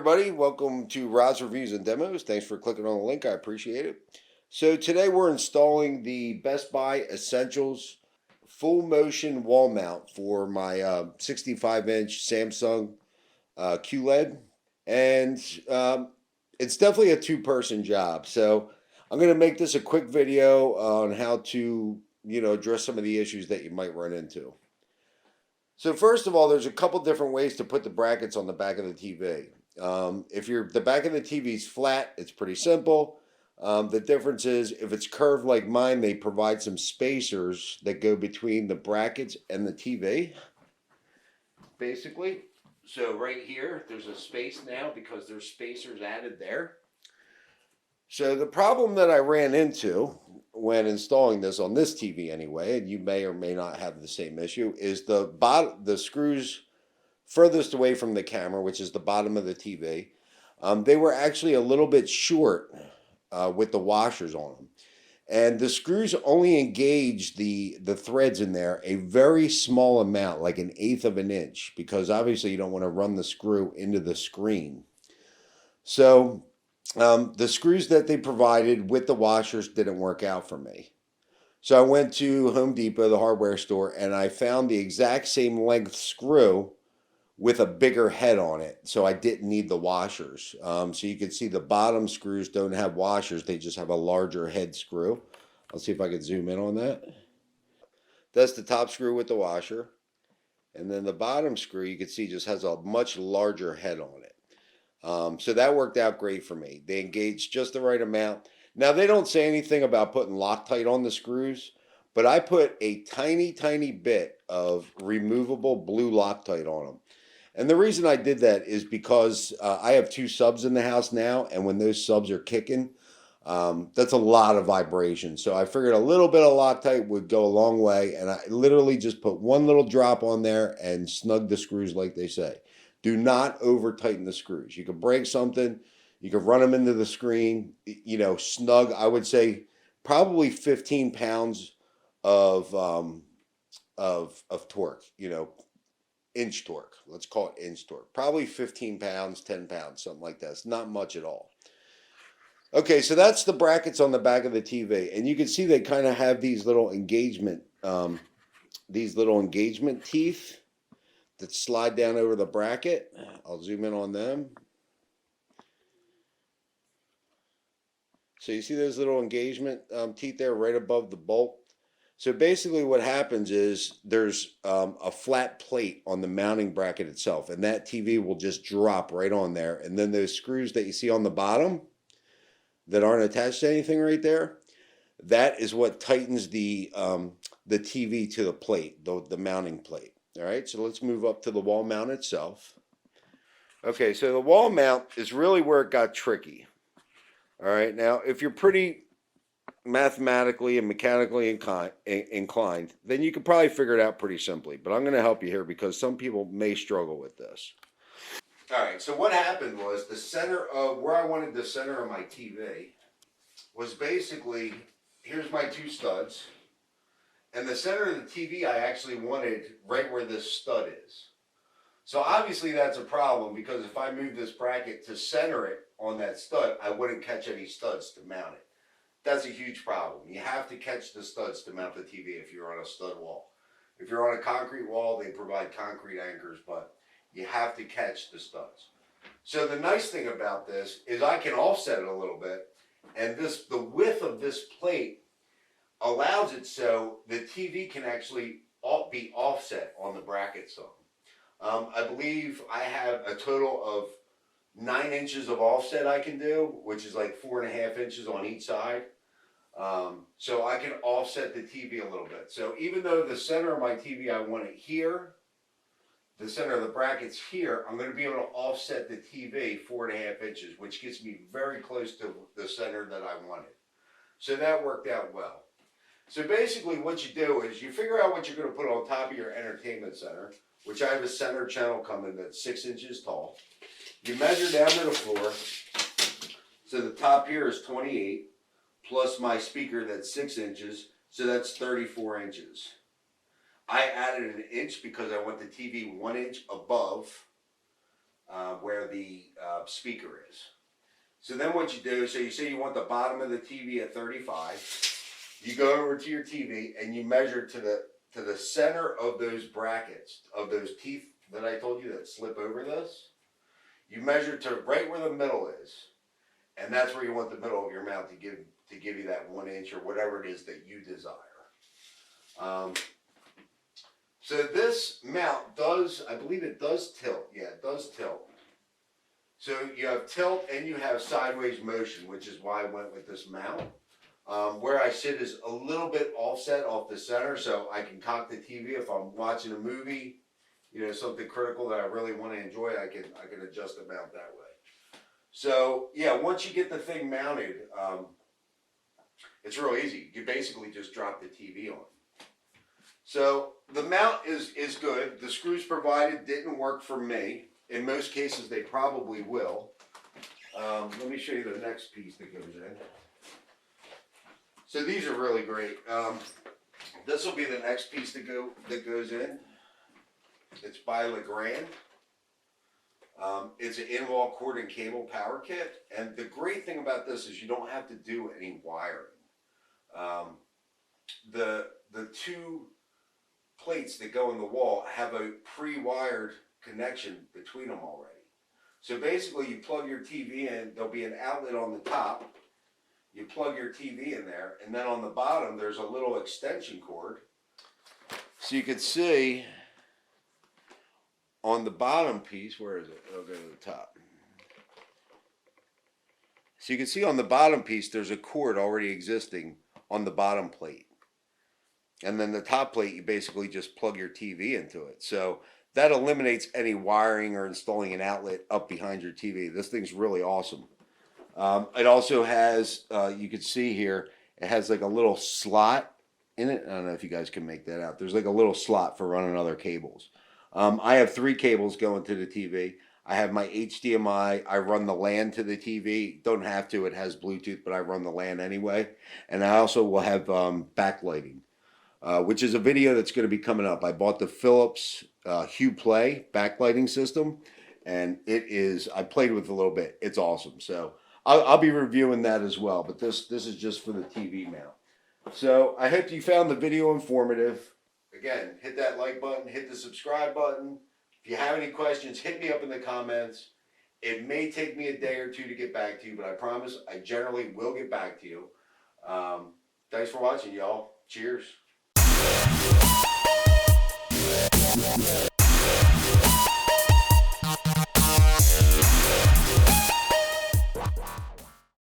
everybody, welcome to Rod's Reviews and Demos. Thanks for clicking on the link, I appreciate it. So today we're installing the Best Buy Essentials full motion wall mount for my 65-inch Samsung QLED. And it's definitely a two-person job. So I'm going to make this a quick video on how to, address some of the issues that you might run into. So first of all, there's a couple different ways to put the brackets on the back of the TV. If the back of the TV is flat, it's pretty simple. The difference is if it's curved like mine, they provide some spacers that go between the brackets and the TV, basically. So right here, there's a space now because there's spacers added there. So the problem that I ran into when installing this on this TV anyway, and you may or may not have the same issue, is the screws furthest away from the camera, which is the bottom of the TV. They were actually a little bit short with the washers on them. And the screws only engage the threads in there a very small amount, like 1/8 of an inch, because obviously you don't want to run the screw into the screen. So the screws that they provided with the washers didn't work out for me. So I went to Home Depot, the hardware store, and I found the exact same length screw with a bigger head on it. So I didn't need the washers. So you can see the bottom screws don't have washers. They just have a larger head screw. I'll see if I can zoom in on that. That's the top screw with the washer. And then the bottom screw, you can see, just has a much larger head on it. So that worked out great for me. They engaged just the right amount. Now, they don't say anything about putting Loctite on the screws, but I put a tiny, tiny bit of removable blue Loctite on them. And the reason I did that is because I have 2 subs in the house now, and when those subs are kicking, that's a lot of vibration. So I figured a little bit of Loctite would go a long way, and I literally just put one little drop on there and snug the screws like they say. Do not over tighten the screws. You could break something, you could run them into the screen, snug. I would say probably 15 pounds of torque, inch torque. Let's call it inch torque. Probably 15 pounds, 10 pounds, something like that. It's not much at all. Okay, so that's the brackets on the back of the TV, and you can see they kind of have these little engagement teeth that slide down over the bracket. I'll zoom in on them. So you see those little engagement teeth there right above the bolt. So basically what happens is there's a flat plate on the mounting bracket itself, and that TV will just drop right on there. And then those screws that you see on the bottom that aren't attached to anything right there, that is what tightens the TV to the plate, the mounting plate. All right, so let's move up to the wall mount itself. Okay, so the wall mount is really where it got tricky. All right, now if you're pretty mathematically and mechanically inclined, then you can probably figure it out pretty simply. But I'm going to help you here because some people may struggle with this. All right, so what happened was the center of where I wanted the center of my TV was basically, here's my 2 studs. And the center of the TV I actually wanted right where this stud is. So obviously that's a problem because if I move this bracket to center it on that stud, I wouldn't catch any studs to mount it. That's a huge problem. You have to catch the studs to mount the TV if you're on a stud wall. If you're on a concrete wall, they provide concrete anchors, but you have to catch the studs. So the nice thing about this is I can offset it a little bit, and the width of this plate allows it so the TV can actually be offset on the bracket some. I believe I have a total of 9 inches of offset I can do, which is like 4.5 inches on each side. So I can offset the TV a little bit. So even though the center of my TV I want it here, the center of the bracket's here, I'm going to be able to offset the TV 4.5 inches, which gets me very close to the center that I wanted. So that worked out well. So basically what you do is you figure out what you're going to put on top of your entertainment center, which I have a center channel coming that's 6 inches tall. You measure down to the floor. So the top here is 28, plus my speaker that's 6 inches, so that's 34 inches. I added an inch because I want the TV 1 inch above where the speaker is. So then what you do, so you say you want the bottom of the TV at 35. You go over to your TV and you measure to the center of those brackets, of those teeth that I told you that slip over this. You measure to right where the middle is, and that's where you want the middle of your mount to give you that 1 inch or whatever it is that you desire. So this mount does, I believe it does tilt. Yeah, it does tilt. So you have tilt and you have sideways motion, which is why I went with this mount. Where I sit is a little bit offset off the center, so I can cock the TV if I'm watching a movie, you know, something critical that I really want to enjoy. I can adjust the mount that way. So yeah, once you get the thing mounted, it's real easy. You basically just drop the TV on. So the mount is good. The screws provided didn't work for me. In most cases, they probably will. Let me show you the next piece that goes in. So these are really great. This will be the next piece that goes in. It's by Legrand. It's an in-wall cord and cable power kit. And the great thing about this is you don't have to do any wiring. The two plates that go in the wall have a pre-wired connection between them already. So basically you plug your TV in, there'll be an outlet on the top. You plug your TV in there, and then on the bottom there's a little extension cord. So you can see on the bottom piece, where is it? I'll go to the top. So you can see on the bottom piece there's a cord already existing on the bottom plate. And then the top plate, you basically just plug your TV into it. So that eliminates any wiring or installing an outlet up behind your TV. This thing's really awesome. It also has, you can see here, it has like a little slot in it. I don't know if you guys can make that out. There's like a little slot for running other cables. I have 3 cables going to the TV. I have my HDMI. I run the LAN to the TV. Don't have to. It has Bluetooth, but I run the LAN anyway. And I also will have backlighting. Which is a video that's going to be coming up. I bought the Philips Hue Play backlighting system, and it is, I played with it a little bit. It's awesome. So I'll be reviewing that as well, but this is just for the TV mount. So I hope you found the video informative. Again, hit that like button, hit the subscribe button. If you have any questions, hit me up in the comments. It may take me a day or two to get back to you, but I promise I generally will get back to you. Thanks for watching, y'all. Cheers.